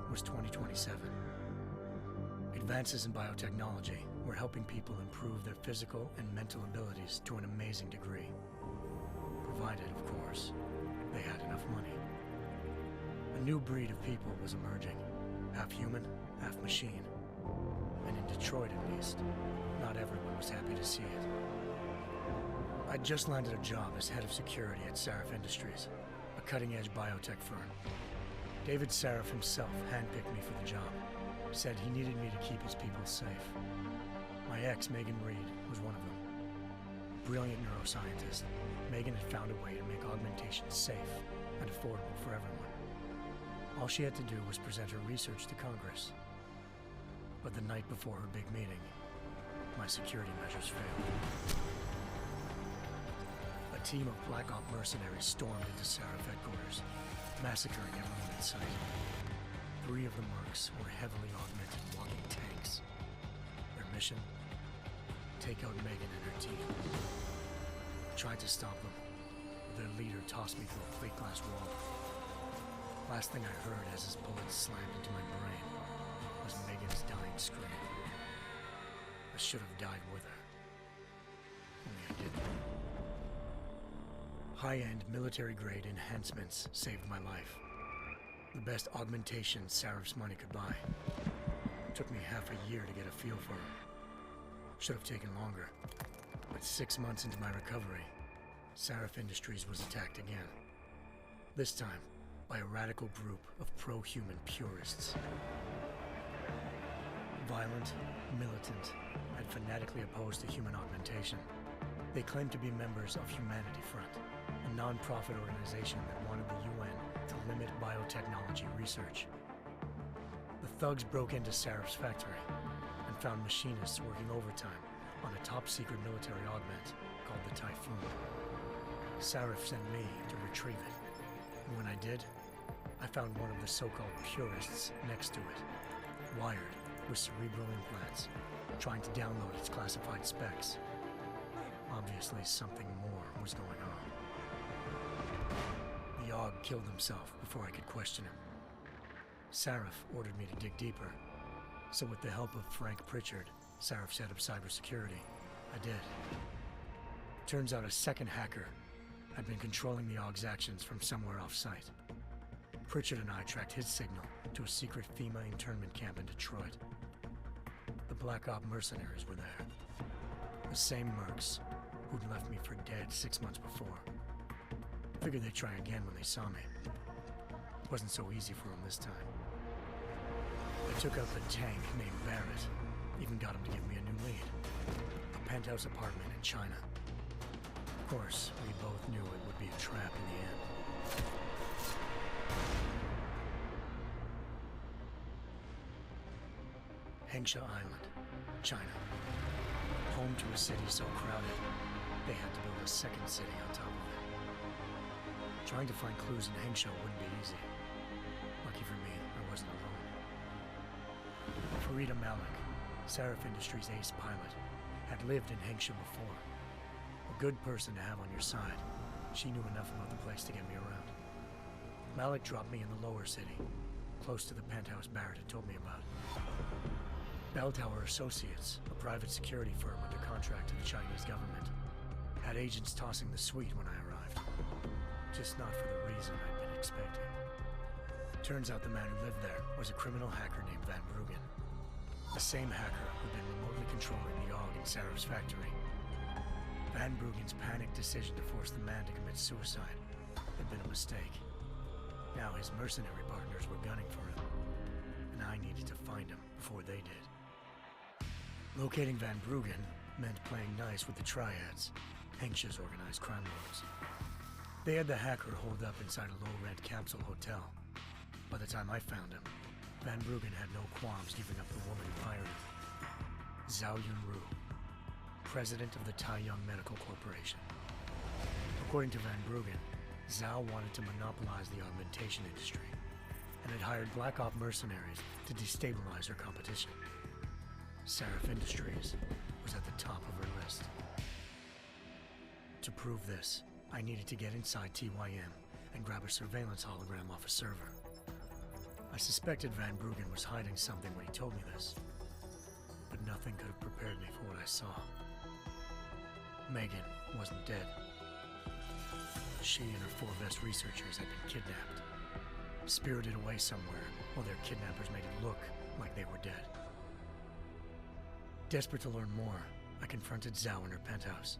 was 2027. Advances in biotechnology were helping people improve their physical and mental abilities to an amazing degree. Provided, of course, they had enough money. A new breed of people was emerging, half human, half machine. And in Detroit, at least, not everyone was happy to see it. I'd just landed a job as head of security at Sarif Industries, a cutting-edge biotech firm. David Sarif himself handpicked me for the job, said he needed me to keep his people safe. My ex, Megan Reed, was one of them. Brilliant neuroscientist, Megan had found a way to make augmentation safe and affordable for everyone. All she had to do was present her research to Congress. But the night before her big meeting, my security measures failed. A team of Black Op mercenaries stormed into Sarif headquarters, massacring everyone in sight. 3 of the mercs were heavily augmented walking tanks. Their mission? Take out Megan and her team. I tried to stop them, but their leader tossed me through a plate glass wall. Last thing I heard as his bullets slammed into my brain was Megan's dying scream. I should have died with her. Only I didn't. High-end military-grade enhancements saved my life. The best augmentation Sarif's money could buy. It took me half a year to get a feel for her. Should have taken longer. But 6 months into my recovery, Sarif Industries was attacked again. This time, by a radical group of pro-human purists. Violent, militant, and fanatically opposed to human augmentation. They claimed to be members of Humanity Front, a non-profit organization that wanted the UN to limit biotechnology research. The thugs broke into Sarif's factory and found machinists working overtime on a top-secret military augment called the Typhoon. Sarif sent me to retrieve it, and when I did, I found one of the so-called purists next to it, wired with cerebral implants, trying to download its classified specs. Obviously, something more was going on. The AUG killed himself before I could question him. Sarif ordered me to dig deeper, so with the help of Frank Pritchard, Sarif's head of cybersecurity, I did. Turns out a second hacker had been controlling the AUG's actions from somewhere off-site. Pritchard and I tracked his signal to a secret FEMA internment camp in Detroit. The Black Op mercenaries were there. The same mercs who'd left me for dead 6 months before. Figured they'd try again when they saw me. It wasn't so easy for them this time. I took out the tank named Barrett, even got him to give me a new lead. A penthouse apartment in China. Of course, we both knew it would be a trap in the end. Hengsha Island, China. Home to a city so crowded, they had to build a second city on top of it. Trying to find clues in Hengsha wouldn't be easy. Lucky for me, I wasn't alone. Farida Malik, Sarif Industries' ace pilot, had lived in Hengsha before. A good person to have on your side. She knew enough about the place to get me around. Malik dropped me in the lower city, close to the penthouse Barrett had told me about. Bell Tower Associates, a private security firm under contract to the Chinese government, had agents tossing the suite when I arrived. Just not for the reason I'd been expecting. Turns out the man who lived there was a criminal hacker named Van Bruggen. The same hacker who'd been remotely controlling the AUG in Sarif's factory. Van Bruggen's panicked decision to force the man to commit suicide had been a mistake. Now his mercenary partners were gunning for him, and I needed to find him before they did. Locating Van Bruggen meant playing nice with the Triads, Hengsha's organized crime lords. They had the hacker holed up inside a low-rent capsule hotel. By the time I found him, Van Bruggen had no qualms giving up the woman who hired him. Zhao Yunru, president of the Taiyang Medical Corporation. According to Van Bruggen, Zhao wanted to monopolize the augmentation industry and had hired Black Op mercenaries to destabilize her competition. Sarif Industries was at the top of her list. To prove this, I needed to get inside TYM and grab a surveillance hologram off a server. I I suspected Van Bruggen was hiding something when he told me this, but nothing could have prepared me for what I saw. Megan wasn't dead. She and her 4 best researchers had been kidnapped, spirited away somewhere while their kidnappers made it look like they were dead. Desperate to learn more, I confronted Zhao in her penthouse.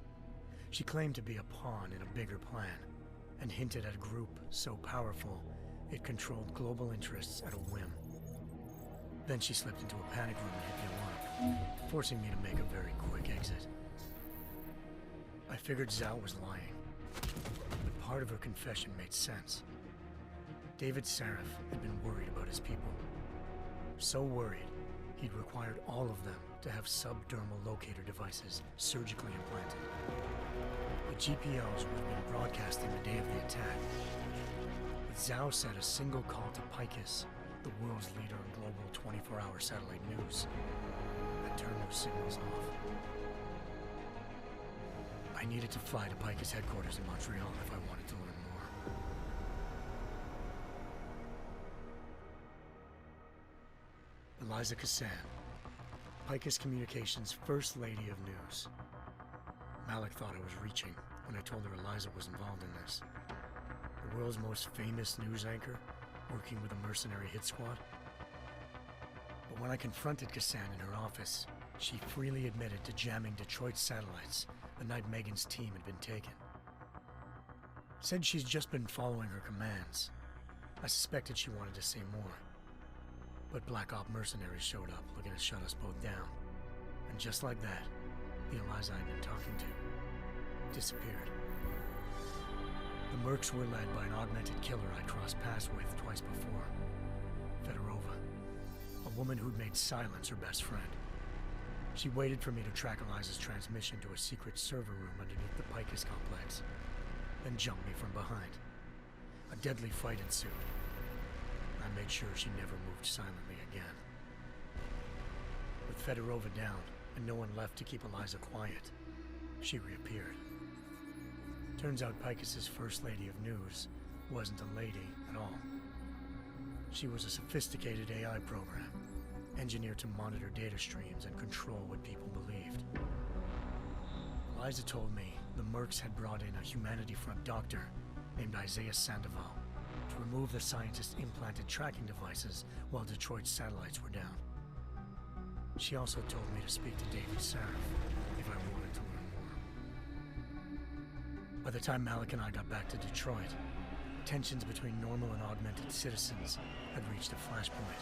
She claimed to be a pawn in a bigger plan, and hinted at a group so powerful it controlled global interests at a whim. Then she slipped into a panic room and hit the alarm, forcing me to make a very quick exit. I figured Zhao was lying, but part of her confession made sense. David Sarif had been worried about his people. So worried, he'd required all of them to have subdermal locator devices surgically implanted. The GPLs would have been broadcasting the day of the attack. But Zhao said a single call to Picus, the world's leader in global 24-hour satellite news, had turned those signals off. I needed to fly to Picus headquarters in Montreal if I wanted to learn more. Eliza Cassan, Picus Communications' First Lady of News. Malik thought I was reaching when I told her Eliza was involved in this. The world's most famous news anchor, working with a mercenary hit squad. But when I confronted Cassan in her office, she freely admitted to jamming Detroit's satellites the night Megan's team had been taken. Said she's just been following her commands. I suspected she wanted to say more. But Black Op mercenaries showed up looking to shut us both down. And just like that, the Eliza I'd been talking to disappeared. The Mercs were led by an augmented killer I crossed paths with twice before, Fedorova, a woman who'd made silence her best friend. She waited for me to track Eliza's transmission to a secret server room underneath the Picus complex, then jumped me from behind. A deadly fight ensued. I made sure she never moved silently again. With Fedorova down and no one left to keep Eliza quiet, she reappeared. Turns out Picus's First Lady of News wasn't a lady at all. She was a sophisticated AI program, engineered to monitor data streams and control what people believed. Eliza told me the Mercs had brought in a Humanity Front doctor named Isaiah Sandoval to remove the scientist's implanted tracking devices while Detroit's satellites were down. She also told me to speak to David Sarif if I wanted to learn more. By the time Malik and I got back to Detroit, tensions between normal and augmented citizens had reached a flashpoint.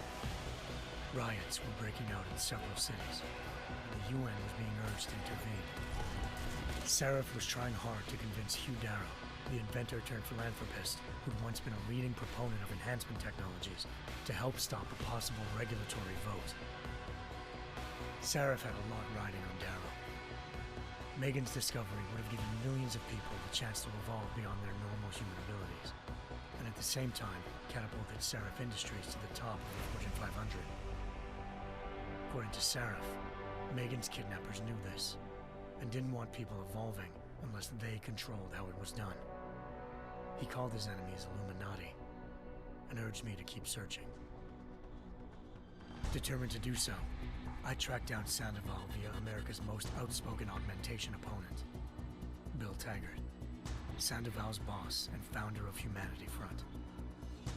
Riots were breaking out in several cities, and the UN was being urged to intervene. Sarif was trying hard to convince Hugh Darrow, the inventor turned philanthropist who'd once been a leading proponent of enhancement technologies, to help stop a possible regulatory vote. Sarif had a lot riding on Darrow. Megan's discovery would have given millions of people the chance to evolve beyond their normal human abilities, and at the same time catapulted Sarif Industries to the top of the Fortune 500. According to Sarif, Megan's kidnappers knew this, and didn't want people evolving unless they controlled how it was done. He called his enemies Illuminati, and urged me to keep searching. Determined to do so, I tracked down Sandoval via America's most outspoken augmentation opponent, Bill Taggart, Sandoval's boss and founder of Humanity Front.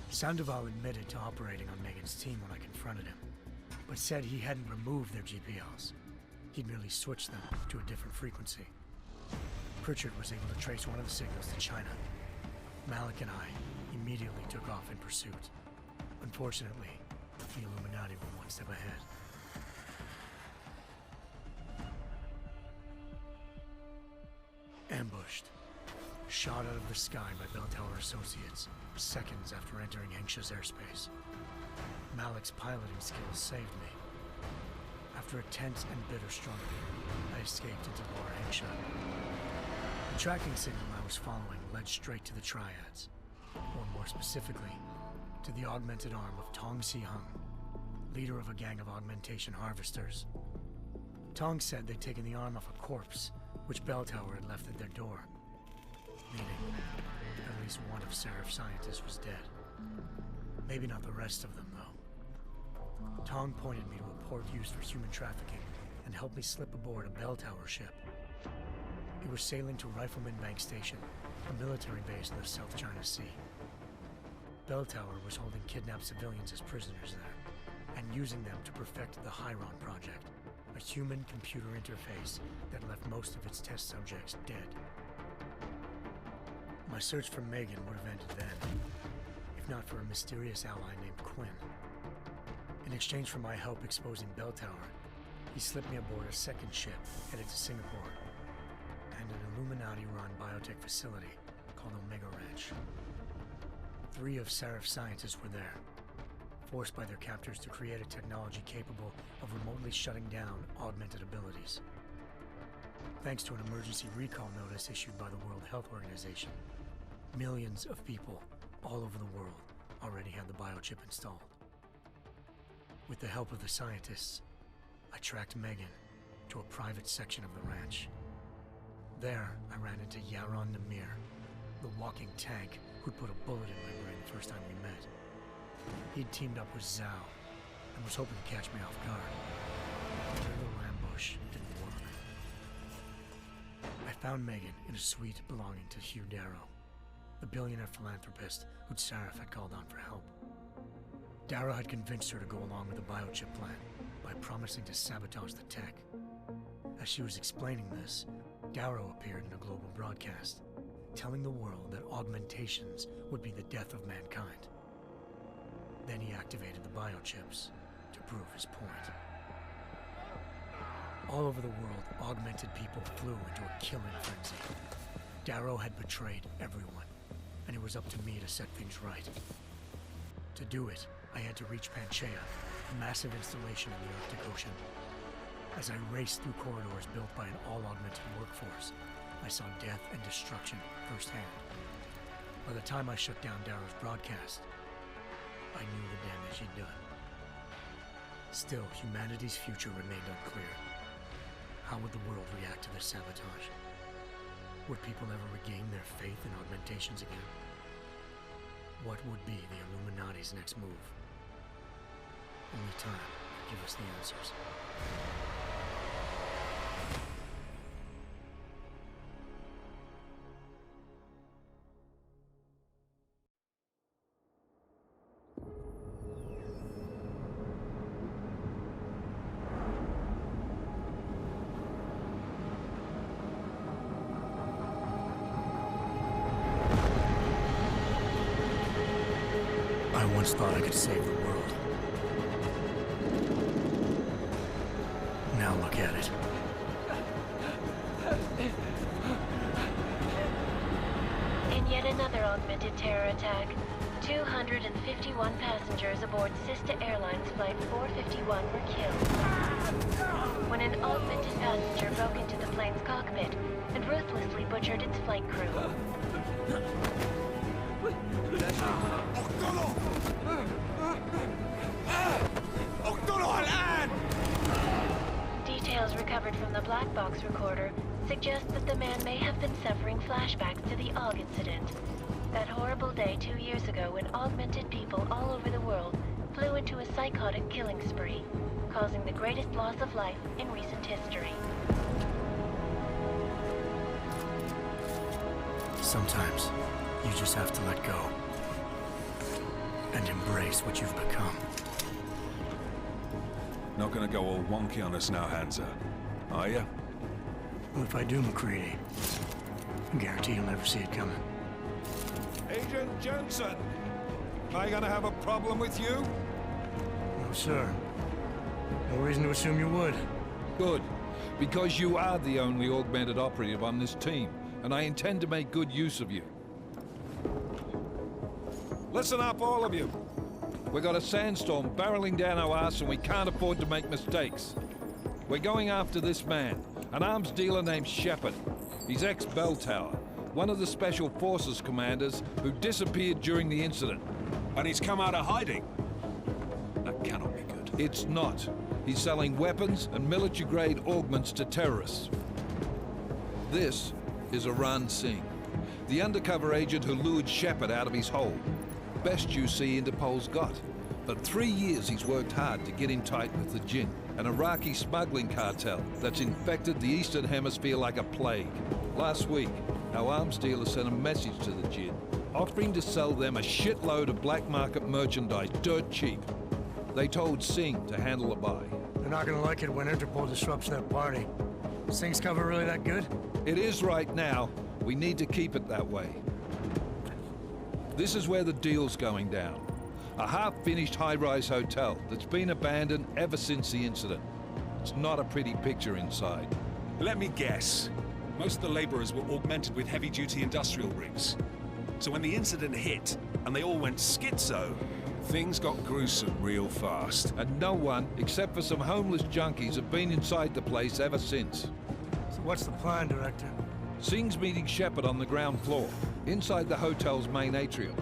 Sandoval admitted to operating on Megan's team when I confronted him, but said he hadn't removed their GPLs. He'd merely switched them to a different frequency. Pritchard was able to trace one of the signals to China. Malik and I immediately took off in pursuit. Unfortunately, the Illuminati were one step ahead. Ambushed. Shot out of the sky by Bell Tower Associates, seconds after entering Hengsha's airspace. Malik's piloting skills saved me. After a tense and bitter struggle, I escaped into Lower Hengsha. The tracking signal I was following led straight to the Triads, or more specifically, to the augmented arm of Tong Si-hung, leader of a gang of augmentation harvesters. Tong said they'd taken the arm off a corpse, which Bell Tower had left at their door, meaning at least one of Sarif's scientists was dead. Maybe not the rest of them, though. Tong pointed me to a port used for human trafficking and helped me slip aboard a bell tower ship. It was sailing to Rifleman Bank Station, a military base in the South China Sea. Bell Tower was holding kidnapped civilians as prisoners there, and using them to perfect the Chiron Project, a human-computer interface that left most of its test subjects dead. My search for Megan would have ended then, if not for a mysterious ally named Quinn. In exchange for my help exposing Bell Tower, he slipped me aboard a second ship headed to Singapore and an Illuminati-run biotech facility called Omega Ranch. 3 of Serif's scientists were there, forced by their captors to create a technology capable of remotely shutting down augmented abilities. Thanks to an emergency recall notice issued by the World Health Organization, millions of people all over the world already had the biochip installed. With the help of the scientists, I tracked Megan to a private section of the ranch. There, I ran into Yaron Namir, the walking tank who'd put a bullet in my brain the first time we met. He'd teamed up with Zhao and was hoping to catch me off guard. Their little ambush didn't work. I found Megan in a suite belonging to Hugh Darrow, the billionaire philanthropist who'd Sarif had called on for help. Darrow had convinced her to go along with the biochip plan by promising to sabotage the tech. As she was explaining this, Darrow appeared in a global broadcast, telling the world that augmentations would be the death of mankind. Then he activated the biochips to prove his point. All over the world, augmented people flew into a killing frenzy. Darrow had betrayed everyone, and it was up to me to set things right. To do it, I had to reach Panchaea, a massive installation in the Arctic Ocean. As I raced through corridors built by an all-augmented workforce, I saw death and destruction firsthand. By the time I shut down Darrow's broadcast, I knew the damage he'd done. Still, humanity's future remained unclear. How would the world react to this sabotage? Would people ever regain their faith in augmentations again? What would be the Illuminati's next move? Only time could give us the answers. I once thought I could save the world. Now look at it. In yet another augmented terror attack, 251 passengers aboard Sister Airlines Flight 451 were killed when an augmented passenger broke into the plane's cockpit and ruthlessly butchered its flight crew. Details recovered from the black box recorder suggest that the man may have been suffering flashbacks to the AUG incident. That horrible day 2 years ago when augmented people all over the world flew into a psychotic killing spree, causing the greatest loss of life in recent history. Sometimes, you just have to let go. And embrace what you've become. Not gonna go all wonky on us now, Hansa, are you? Well, if I do, McCready, I guarantee you'll never see it coming. Agent Jensen! Am I gonna have a problem with you? No, sir. No reason to assume you would. Good, because you are the only augmented operative on this team, and I intend to make good use of you. Listen up, all of you. We got a sandstorm barreling down our ass and we can't afford to make mistakes. We're going after this man, an arms dealer named Shepard. He's ex-Bell Tower, one of the Special Forces commanders who disappeared during the incident. And he's come out of hiding. That cannot be good. It's not. He's selling weapons and military-grade augments to terrorists. This is Aran Singh, the undercover agent who lured Shepard out of his hole. Best you see Interpol's got. For 3 years he's worked hard to get in tight with the Jinn, an Iraqi smuggling cartel that's infected the Eastern Hemisphere like a plague. Last week, our arms dealer sent a message to the Jinn, offering to sell them a shitload of black market merchandise dirt cheap. They told Singh to handle the buy. They're not gonna like it when Interpol disrupts their party. Singh's cover really that good? It is right now. We need to keep it that way. This is where the deal's going down. A half-finished high-rise hotel that's been abandoned ever since the incident. It's not a pretty picture inside. Let me guess. Most of the laborers were augmented with heavy-duty industrial rigs. So when the incident hit, and they all went schizo, things got gruesome real fast. And no one, except for some homeless junkies, have been inside the place ever since. So what's the plan, Director? Singh's meeting Shepard on the ground floor, inside the hotel's main atrium.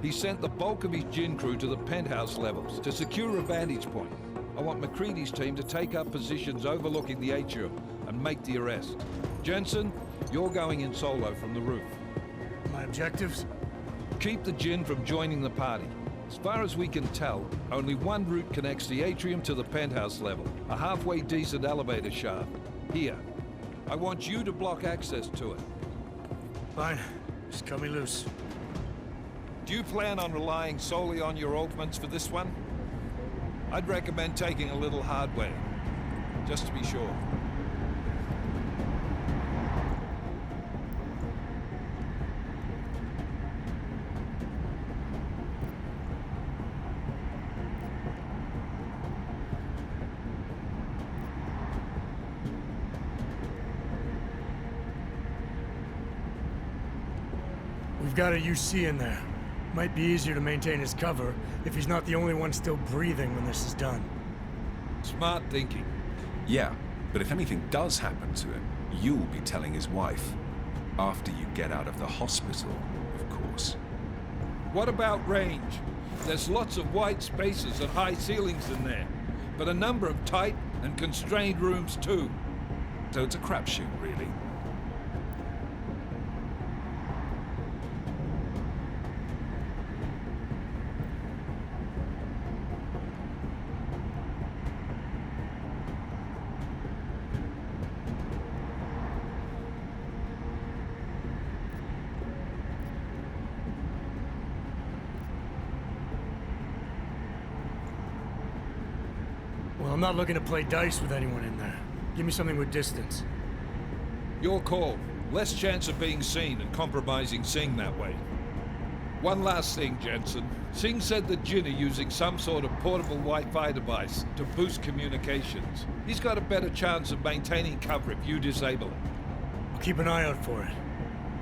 He sent the bulk of his Jinn crew to the penthouse levels to secure a vantage point. I want McCready's team to take up positions overlooking the atrium and make the arrest. Jensen, you're going in solo from the roof. My objectives? Keep the Jinn from joining the party. As far as we can tell, only one route connects the atrium to the penthouse level, a halfway decent elevator shaft. Here. I want you to block access to it. Fine. Just cut me loose. Do you plan on relying solely on your augments for this one? I'd recommend taking a little hardware, just to be sure. We've got a UC in there. Might be easier to maintain his cover if he's not the only one still breathing when this is done. Smart thinking. Yeah, but if anything does happen to him, you'll be telling his wife. After you get out of the hospital, of course. What about range? There's lots of wide spaces and high ceilings in there, but a number of tight and constrained rooms too. So it's a crapshoot, really. Well, I'm not looking to play dice with anyone in there. Give me something with distance. Your call. Less chance of being seen and compromising Singh that way. One last thing, Jensen. Singh said the Jinn are using some sort of portable Wi-Fi device to boost communications. He's got a better chance of maintaining cover if you disable it. I'll keep an eye out for it.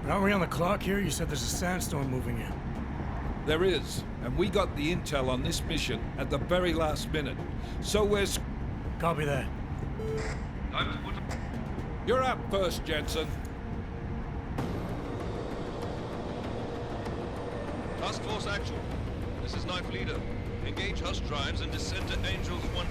But aren't we on the clock here? You said there's a sandstorm moving in. There is, and we got the intel on this mission at the very last minute. So we're... Copy that. You're up first, Jensen. Task Force Actual. This is Knife Leader. Engage Hush drives and descend to Angels 1-5.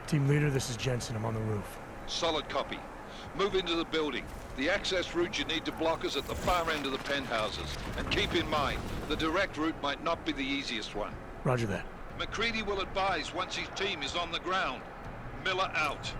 Team leader, this is Jensen. I'm on the roof. Solid copy. Move into the building. The access route you need to block is at the far end of the penthouses. And keep in mind, the direct route might not be the easiest one. Roger that. McCready will advise once his team is on the ground. Miller out.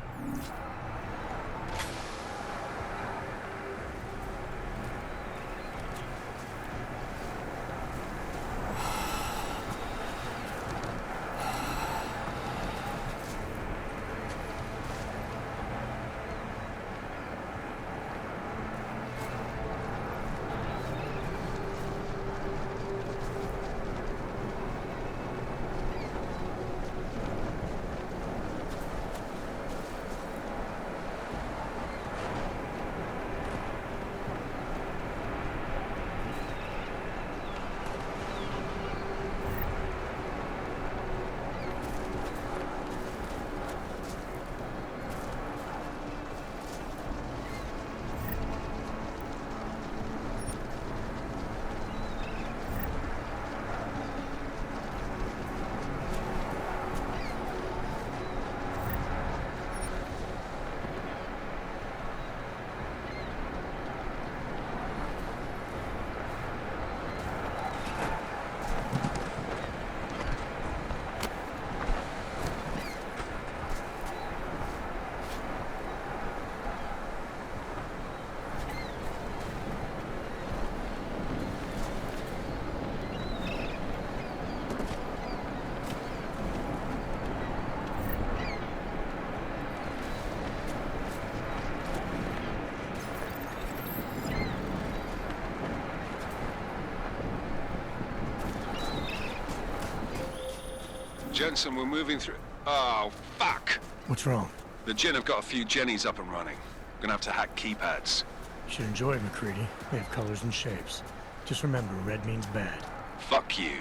Jensen, we're moving through... Oh, fuck! What's wrong? The Jinn have got a few Jennies up and running. Gonna have to hack keypads. You should enjoy it, McCready. They have colors and shapes. Just remember, red means bad. Fuck you.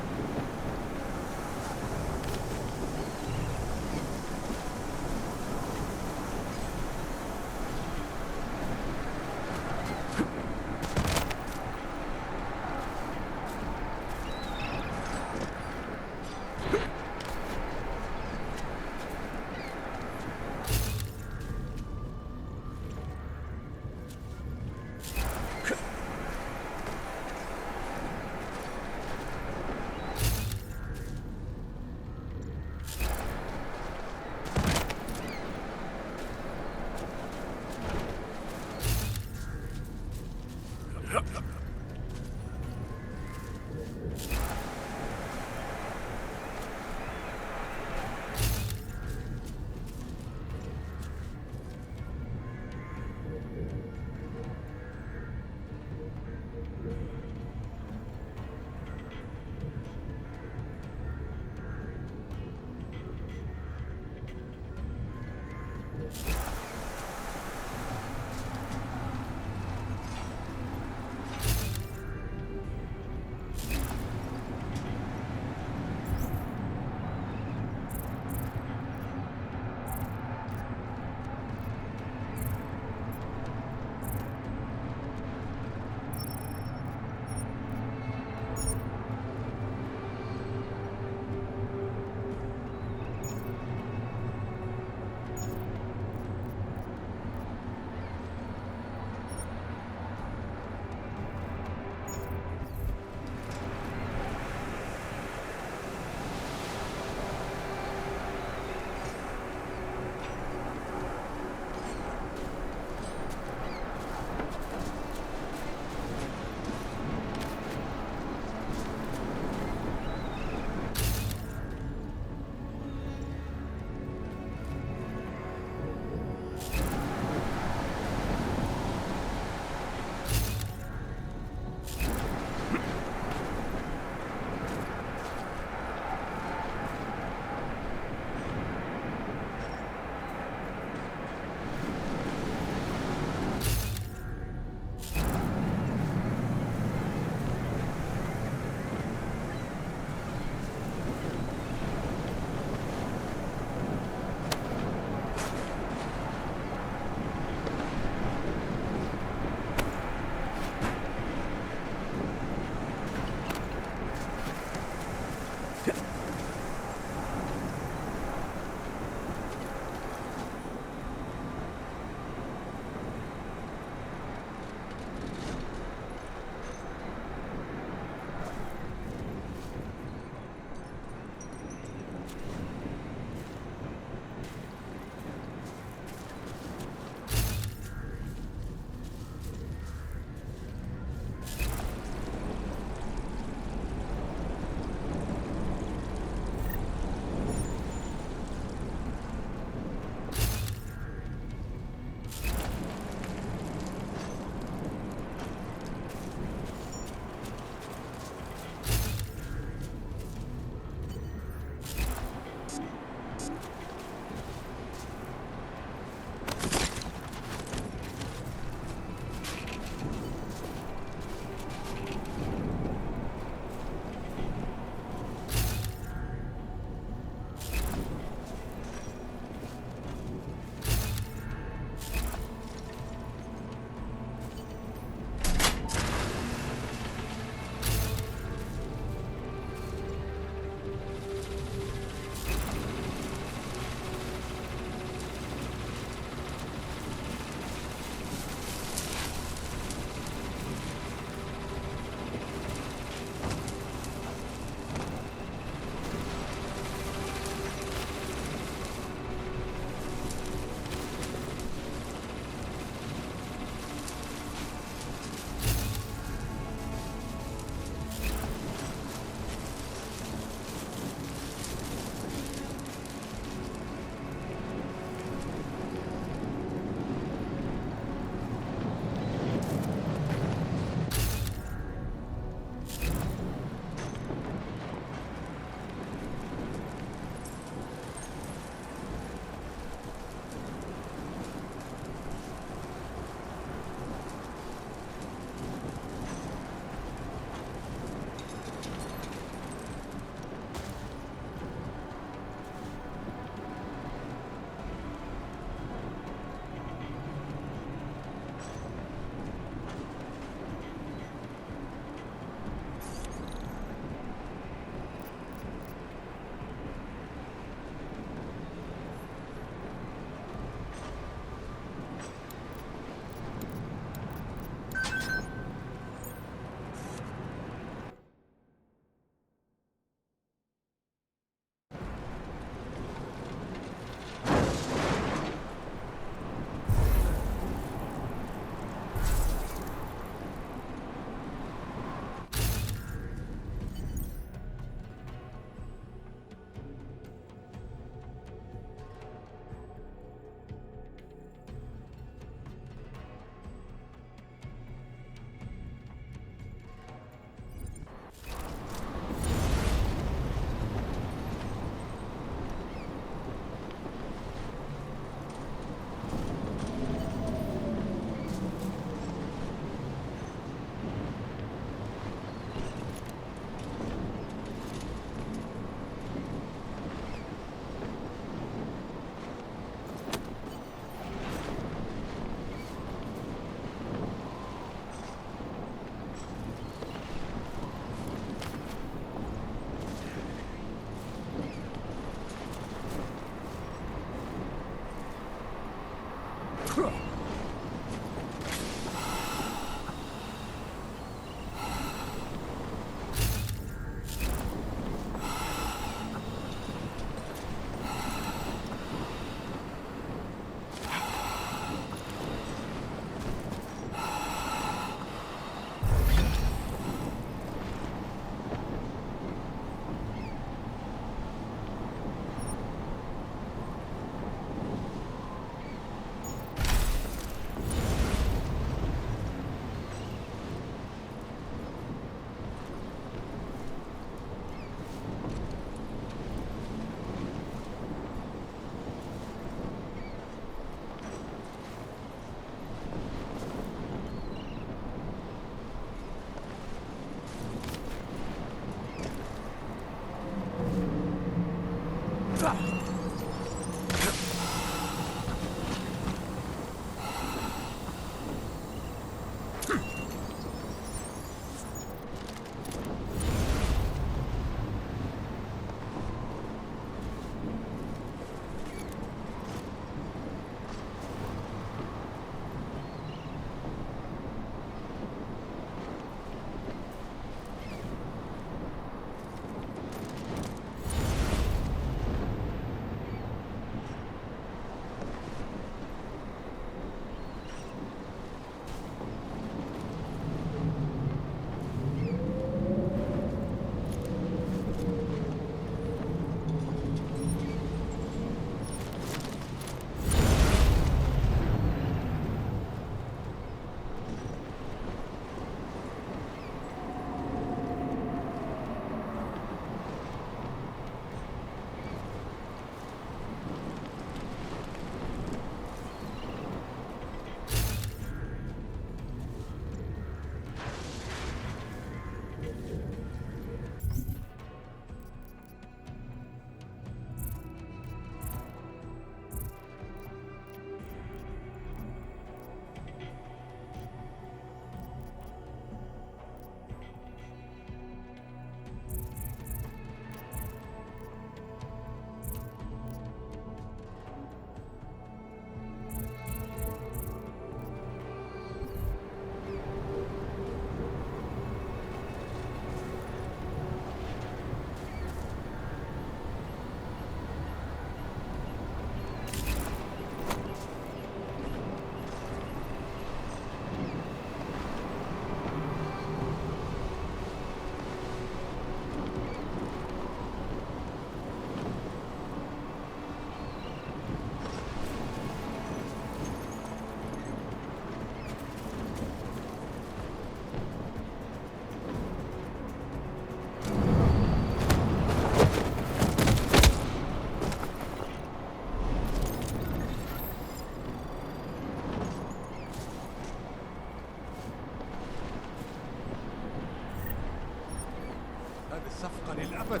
صفقة للأبد.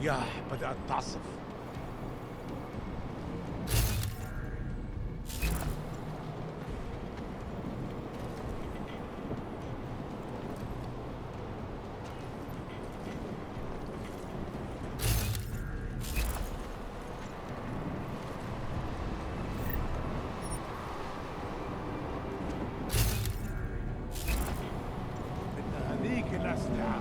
الرياح بدأت تعصف. إن هذيك الأسلحة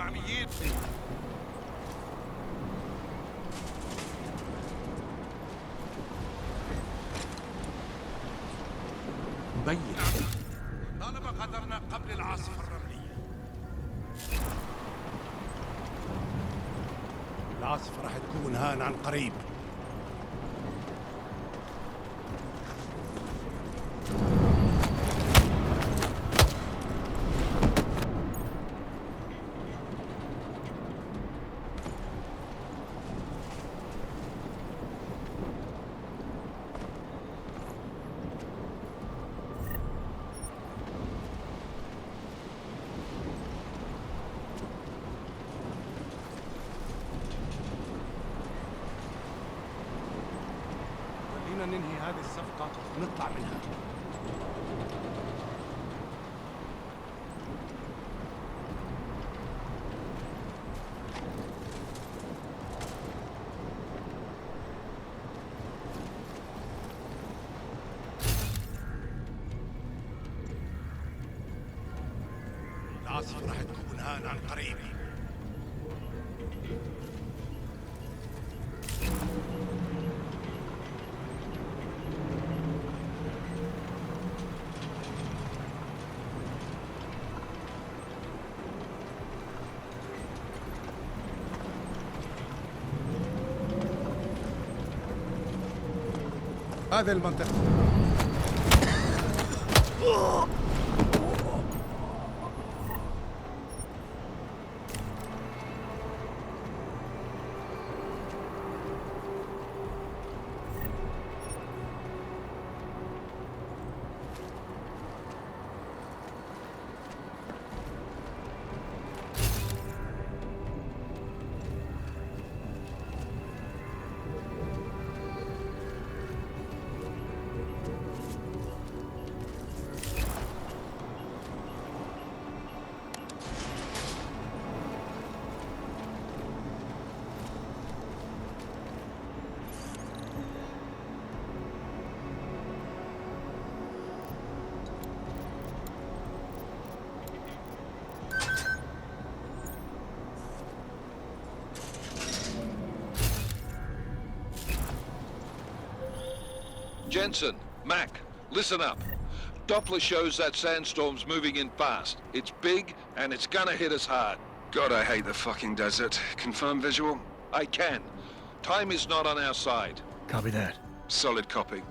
محاميين. مبين. طالما قدرنا قبل العاصفة الرملية. العاصفة راح تكون هان عن قريب. خلينا ننهي هذه الصفقة ونطلع منها. العاصفة راح تكون هان عن قريب. هذه المنطقة. Jensen, Mac, listen up. Doppler shows that sandstorm's moving in fast. It's big, and it's gonna hit us hard. God, I hate the fucking desert. Confirm visual? I can. Time is not on our side. Copy that. Solid copy.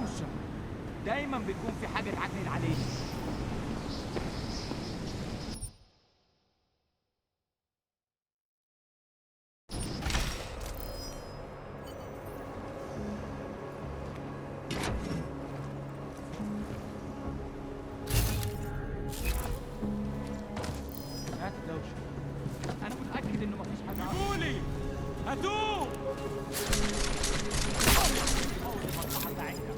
دوشة. دايما بيكون في حاجة تعكنن علينا. سمعت الدوشة. أنا متأكد إنه مفيش حاجة. هاتولي! هاتوه! المصلحة بتاعتنا.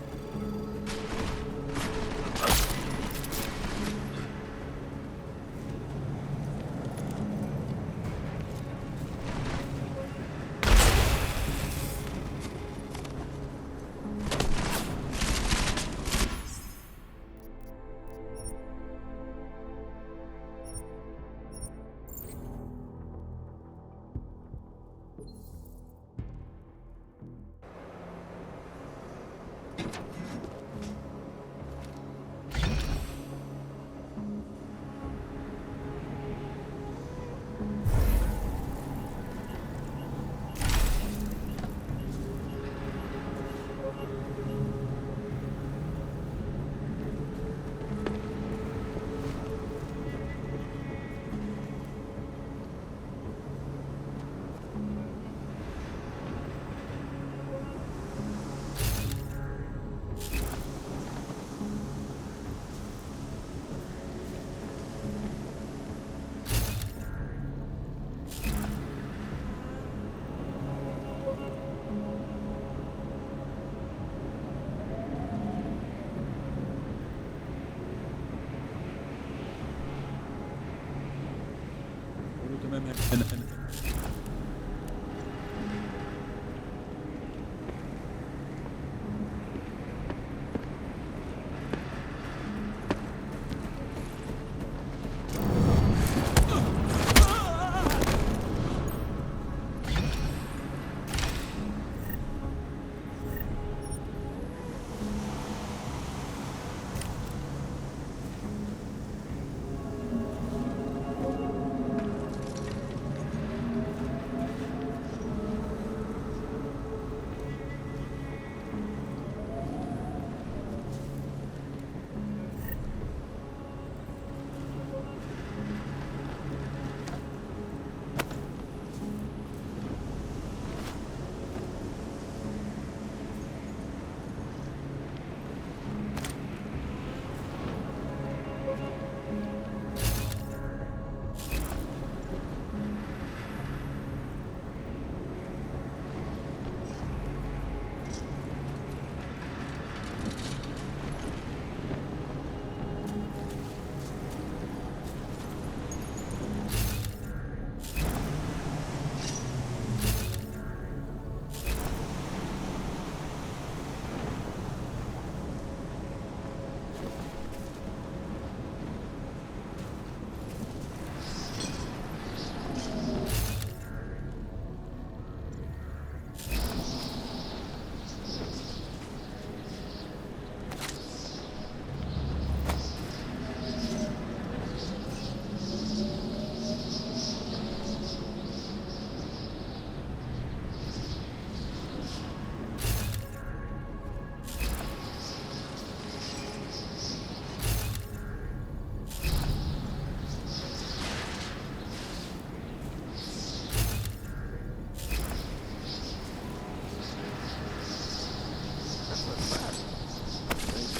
تمام.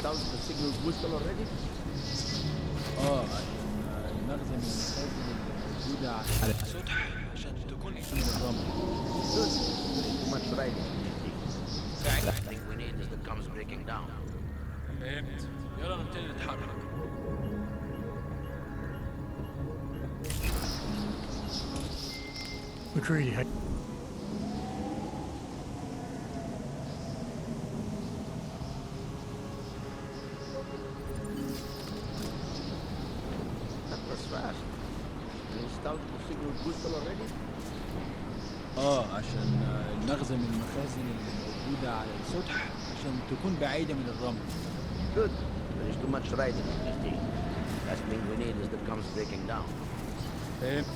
Sounds the signal's whistle already? المخزن الموجودة على سطح عشان تكون من الرمل. Good. There is too much riding. The last thing we need is the gums breaking down. فهمت. يلا نبتدي نتحرك. McCready, That was fast. They installed the signal's whistle already? عشان المخزن من المخازن الموجودة على السطح عشان تكون بعيدة من الرمل. Good. There is too much riding in this thing. Last thing we need is the gums breaking down. فهمت.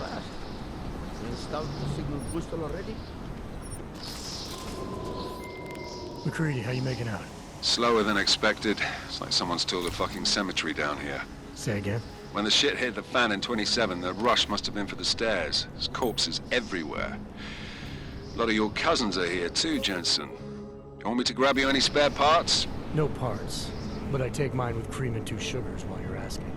fast. You installed the signal booster already? McCready, how you making out? Slower than expected. It's like someone's tilled a fucking cemetery down here. Say again? When the shit hit the fan in 27, the rush must have been for the stairs. There's corpses everywhere. A lot of your cousins are here too, Jensen. You want me to grab you any spare parts? No parts, but I take mine with cream and 2 sugars while you're asking.